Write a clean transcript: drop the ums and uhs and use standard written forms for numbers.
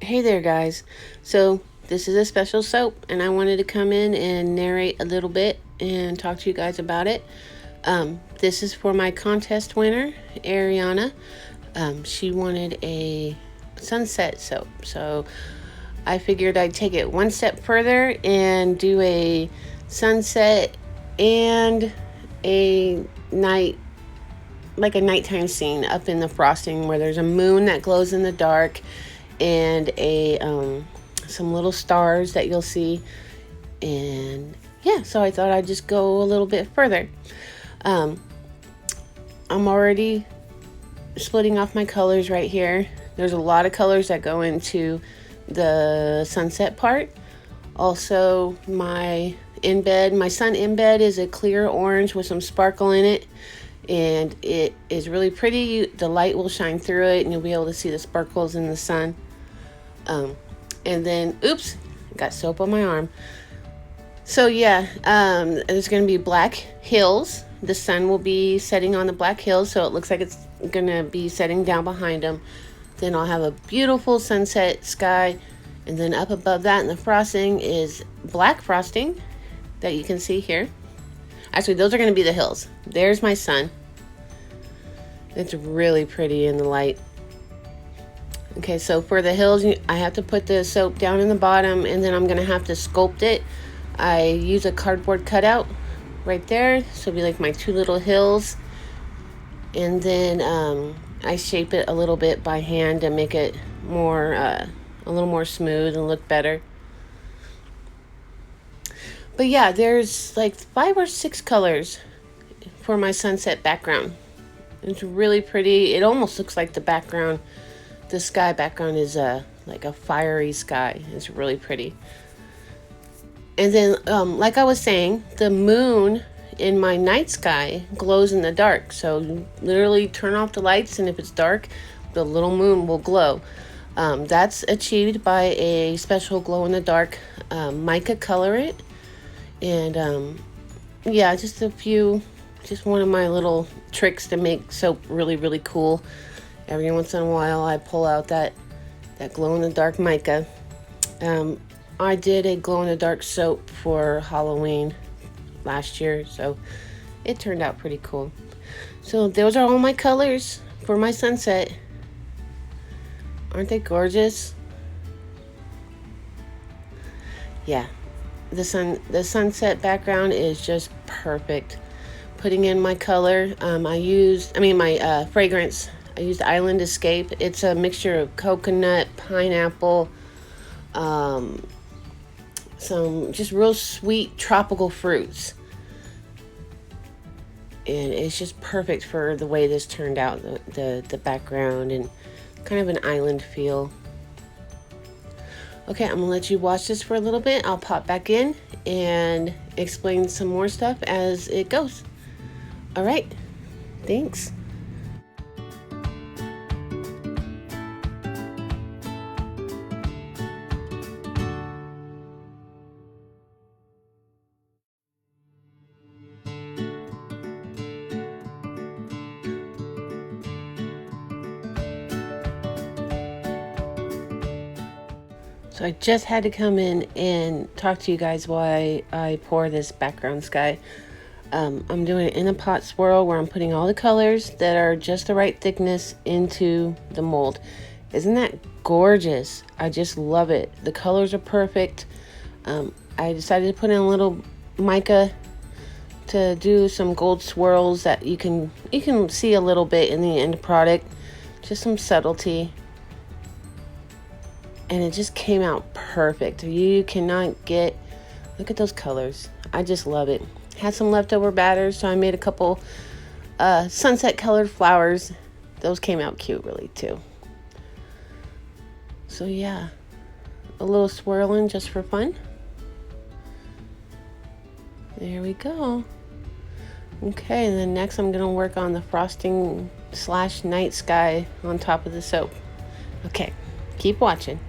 Hey there, guys. So, this is a special soap, and I wanted to come in and narrate a little bit and talk to you guys about it. This is for my contest winner, Ariana. She wanted a sunset soap, so I figured I'd take it one step further and do a sunset and a night, like a nighttime scene up in the frosting where there's a moon that glows in the dark and some little stars that you'll see. And yeah, so I thought I'd just go a little bit further. I'm already splitting off my colors right here. There's a lot of colors that go into the sunset part. Also, my sun in bed is a clear orange with some sparkle in it, and it is really pretty. The light will shine through it and you'll be able to see the sparkles in the sun. And then, oops, got soap on my arm. So yeah, there's going to be black hills. The sun will be setting on the black hills, so it looks like it's going to be setting down behind them. Then I'll have a beautiful sunset sky. And then up above that in the frosting is black frosting that you can see here. Actually, those are going to be the hills. There's my sun. It's really pretty in the light. Okay, so for the hills, I have to put the soap down in the bottom, and then I'm going to have to sculpt it. I use a cardboard cutout right there, so it'll be like my two little hills. And then I shape it a little bit by hand to make it more, a little more smooth and look better. But yeah, there's like 5 or 6 colors for my sunset background. It's really pretty. It almost looks like the sky background is like a fiery sky. It's really pretty. And then, like I was saying, the moon in my night sky glows in the dark. So you literally turn off the lights, and if it's dark, the little moon will glow. That's achieved by a special glow-in-the-dark mica colorant. And yeah, just one of my little tricks to make soap really, really cool. Every once in a while, I pull out that glow-in-the-dark mica. I did a glow-in-the-dark soap for Halloween last year, so it turned out pretty cool. So those are all my colors for my sunset. Aren't they gorgeous? Yeah, the sunset background is just perfect. Putting in my color, my fragrance. I used Island Escape. It's a mixture of coconut, pineapple, some just real sweet tropical fruits. And it's just perfect for the way this turned out, the background and kind of an island feel. Okay, I'm gonna let you watch this for a little bit. I'll pop back in and explain some more stuff as it goes. All right, thanks. So I just had to come in and talk to you guys while I pour this background sky. I'm doing it in a pot swirl where I'm putting all the colors that are just the right thickness into the mold. Isn't that gorgeous? I just love it. The colors are perfect. I decided to put in a little mica to do some gold swirls that you can see a little bit in the end product. Just some subtlety. And it just came out perfect. You cannot look at those colors. I just love it. Had some leftover batter, so I made a couple sunset colored flowers. Those came out cute really too. So yeah, a little swirling just for fun. There we go. Okay, and then next I'm gonna work on the frosting / night sky on top of the soap. Okay, keep watching.